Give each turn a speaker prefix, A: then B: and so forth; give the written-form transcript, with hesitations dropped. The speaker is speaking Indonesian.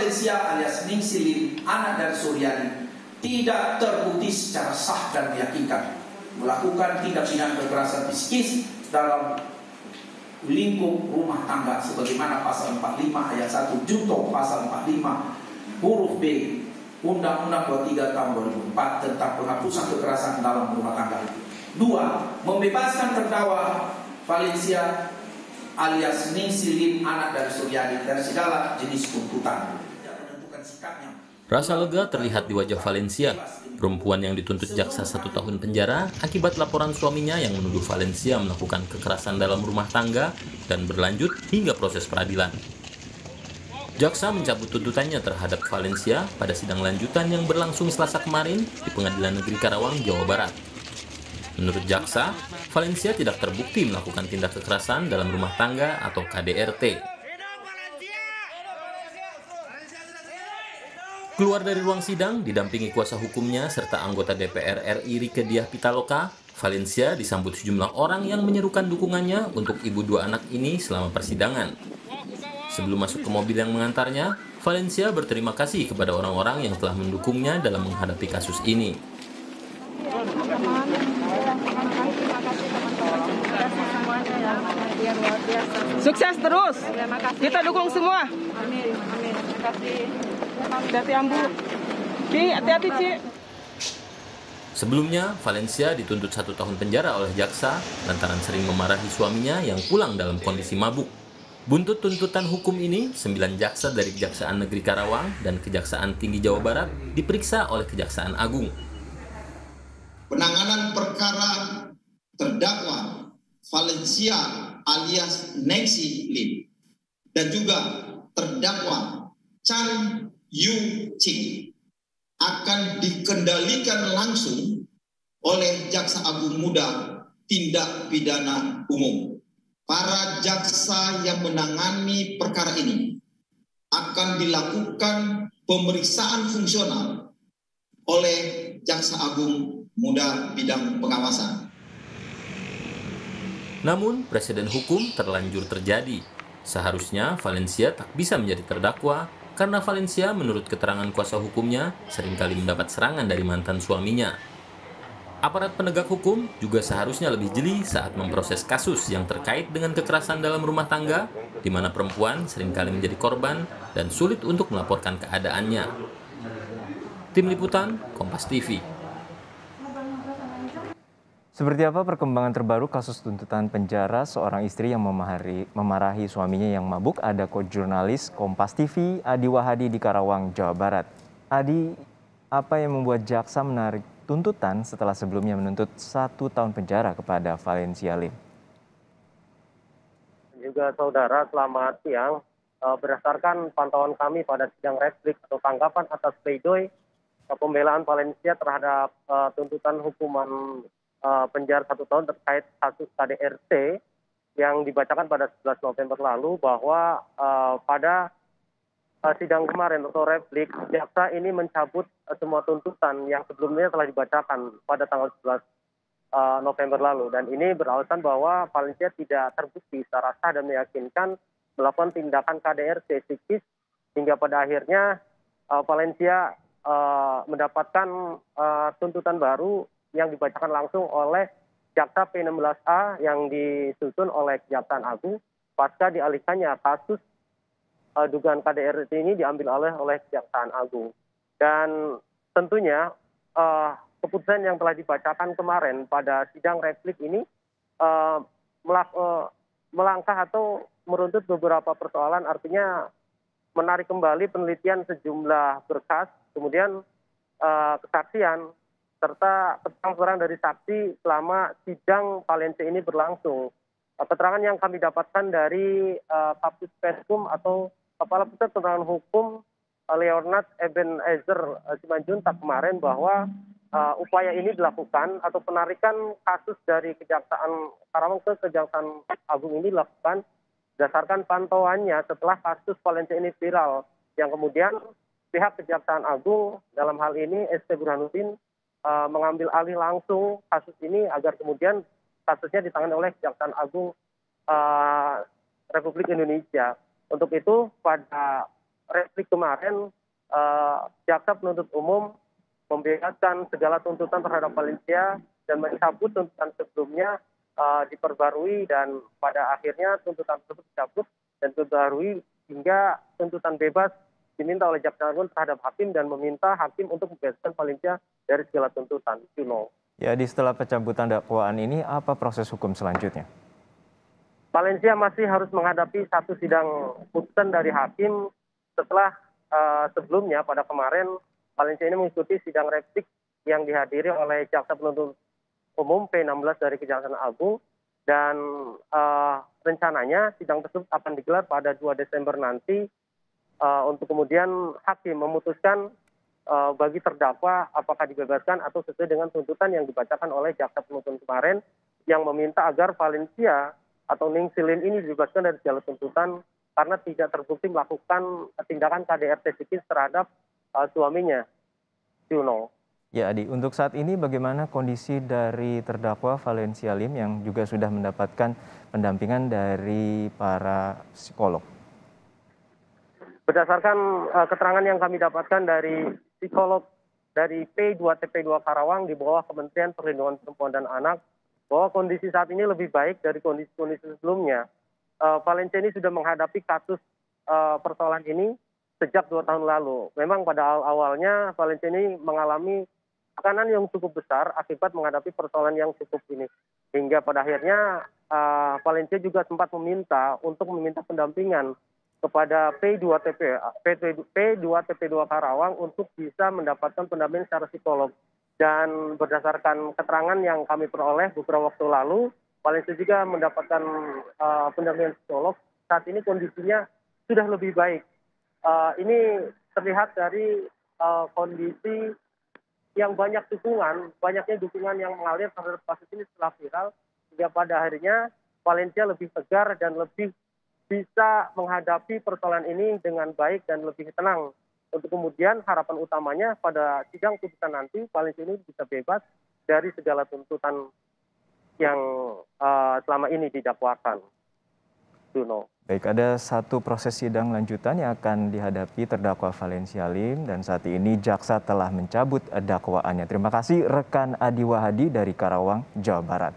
A: Valencia alias Ningsih Lim, anak dari Suryani, tidak terbukti secara sah dan meyakinkan melakukan tindak pidana kekerasan psikis dalam lingkup rumah tangga sebagaimana pasal 45 ayat 1 junto pasal 45 huruf B Undang-Undang 23 tahun 2004 tentang penghapusan kekerasan dalam rumah tangga. 2. Membebaskan terdakwa Valencia alias Ningsih Lim, anak dari Suryani, dari segala jenis tuntutan. Menentukan sikapnya.
B: Rasa lega terlihat di wajah Valencia, perempuan yang dituntut jaksa 1 tahun penjara akibat laporan suaminya yang menuduh Valencia melakukan kekerasan dalam rumah tangga dan berlanjut hingga proses peradilan. Jaksa mencabut tuntutannya terhadap Valencia pada sidang lanjutan yang berlangsung Selasa kemarin di Pengadilan Negeri Karawang, Jawa Barat. Menurut jaksa, Valencia tidak terbukti melakukan tindak kekerasan dalam rumah tangga atau KDRT. Keluar dari ruang sidang, didampingi kuasa hukumnya serta anggota DPR RI Rieke Diah Pitaloka, Valencia disambut sejumlah orang yang menyerukan dukungannya untuk ibu 2 anak ini selama persidangan. Sebelum masuk ke mobil yang mengantarnya, Valencia berterima kasih kepada orang-orang yang telah mendukungnya dalam menghadapi kasus ini.
C: Sukses terus, kita dukung semua. Amin, amin. Terima kasih. Hati-hati Ambu. Ci, hati-hati Ci.
B: Sebelumnya, Valencia dituntut 1 tahun penjara oleh jaksa lantaran sering memarahi suaminya yang pulang dalam kondisi mabuk. Buntut tuntutan hukum ini, 9 jaksa dari Kejaksaan Negeri Karawang dan Kejaksaan Tinggi Jawa Barat diperiksa oleh Kejaksaan Agung.
D: Penanganan perkara terdakwa Valencia alias Ningsih Lim dan juga terdakwa Chan Yu Ching akan dikendalikan langsung oleh Jaksa Agung Muda Tindak Pidana Umum. Para jaksa yang menangani perkara ini akan dilakukan pemeriksaan fungsional oleh Jaksa Agung Muda Bidang Pengawasan.
B: Namun, presiden hukum terlanjur terjadi. Seharusnya Valencia tak bisa menjadi terdakwa karena Valencia menurut keterangan kuasa hukumnya seringkali mendapat serangan dari mantan suaminya. Aparat penegak hukum juga seharusnya lebih jeli saat memproses kasus yang terkait dengan kekerasan dalam rumah tangga, di mana perempuan seringkali menjadi korban dan sulit untuk melaporkan keadaannya. Tim Liputan, Kompas TV.
E: Seperti apa perkembangan terbaru kasus tuntutan penjara seorang istri yang memarahi suaminya yang mabuk? Ada jurnalis Kompas TV Adi Wahadi di Karawang, Jawa Barat. Adi, apa yang membuat jaksa menarik tuntutan setelah sebelumnya menuntut 1 tahun penjara kepada Valencia Lim?
F: Juga saudara, selamat siang. Berdasarkan pantauan kami pada sidang replik atau tanggapan atas pledoi pembelaan Valencia terhadap tuntutan hukuman penjara 1 tahun terkait kasus KDRT yang dibacakan pada 11 November lalu, bahwa pada sidang kemarin atau replik, jaksa ini mencabut semua tuntutan yang sebelumnya telah dibacakan pada tanggal 11 November lalu, dan ini beralasan bahwa Valencia tidak terbukti secara sah dan meyakinkan melakukan tindakan KDRT psikis, hingga pada akhirnya Valencia mendapatkan tuntutan baru yang dibacakan langsung oleh Jaksa P16A yang disusun oleh Kejaksaan Agung pasca dialihkannya kasus dugaan KDRT ini diambil oleh Kejaksaan Agung. Dan tentunya keputusan yang telah dibacakan kemarin pada sidang replik ini melangkah atau meruntut beberapa persoalan, artinya menarik kembali penelitian sejumlah berkas, kemudian kesaksian, serta keterangan dari saksi selama sidang Valencia ini berlangsung. Keterangan yang kami dapatkan dari Kapus Peskum atau Kepala Pusat Penerangan Hukum Leonard Ebenezer Simanjuntak kemarin, bahwa upaya ini dilakukan atau penarikan kasus dari Kejaksaan Karawang ke Kejaksaan Agung ini dilakukan berdasarkan pantauannya setelah kasus Valencia ini viral, yang kemudian pihak Kejaksaan Agung dalam hal ini ST Burhanuddin mengambil alih langsung kasus ini agar kemudian kasusnya ditangani oleh Kejaksaan Agung Republik Indonesia. Untuk itu pada replik kemarin, jaksa penuntut umum membebaskan segala tuntutan terhadap Valencia dan mencabut tuntutan sebelumnya diperbarui, dan pada akhirnya tuntutan tersebut dicabut dan diperbarui hingga tuntutan bebas diminta oleh jaksa agung terhadap hakim dan meminta hakim untuk membebaskan Valencia dari segala tuntutan.
E: Ya, setelah pencabutan dakwaan ini, apa proses hukum selanjutnya?
F: Valencia masih harus menghadapi satu sidang putusan dari hakim setelah sebelumnya pada kemarin Valencia ini mengikuti sidang replik yang dihadiri oleh jaksa penuntut umum P16 dari Kejaksaan Agung, dan rencananya sidang tersebut akan digelar pada 2 Desember nanti untuk kemudian hakim memutuskan bagi terdakwa apakah dibebaskan atau sesuai dengan tuntutan yang dibacakan oleh jaksa penuntut kemarin yang meminta agar Valencia atau Ningsi Lim ini dibebaskan dari segala tuntutan karena tidak terbukti melakukan tindakan KDRT psikis terhadap suaminya.
E: Ya, Adi, untuk saat ini bagaimana kondisi dari terdakwa Valencia Lim yang juga sudah mendapatkan pendampingan dari para psikolog?
F: Berdasarkan keterangan yang kami dapatkan dari psikolog dari P2TP2 Karawang di bawah Kementerian Perlindungan Perempuan dan Anak, bahwa kondisi saat ini lebih baik dari kondisi-kondisi sebelumnya. Valencia ini sudah menghadapi kasus persoalan ini sejak 2 tahun lalu. Memang pada awalnya Valencia ini mengalami tekanan yang cukup besar akibat menghadapi persoalan yang cukup ini. Hingga pada akhirnya Valencia juga sempat meminta pendampingan kepada P2TP2 Karawang untuk bisa mendapatkan pendampingan secara psikolog. Dan berdasarkan keterangan yang kami peroleh beberapa waktu lalu, Valencia juga mendapatkan pendampingan psikolog. Saat ini kondisinya sudah lebih baik. Ini terlihat dari kondisi yang banyaknya dukungan yang mengalir terhadap kasus ini setelah viral, hingga pada akhirnya Valencia lebih tegar dan lebih bisa menghadapi persoalan ini dengan baik dan lebih tenang. Untuk kemudian harapan utamanya pada sidang putusan nanti Valencia ini bisa bebas dari segala tuntutan yang selama ini didakwakan.
E: Baik, ada satu proses sidang lanjutan yang akan dihadapi terdakwa Valencia Lim dan saat ini jaksa telah mencabut dakwaannya. Terima kasih rekan Adi Wahadi dari Karawang, Jawa Barat.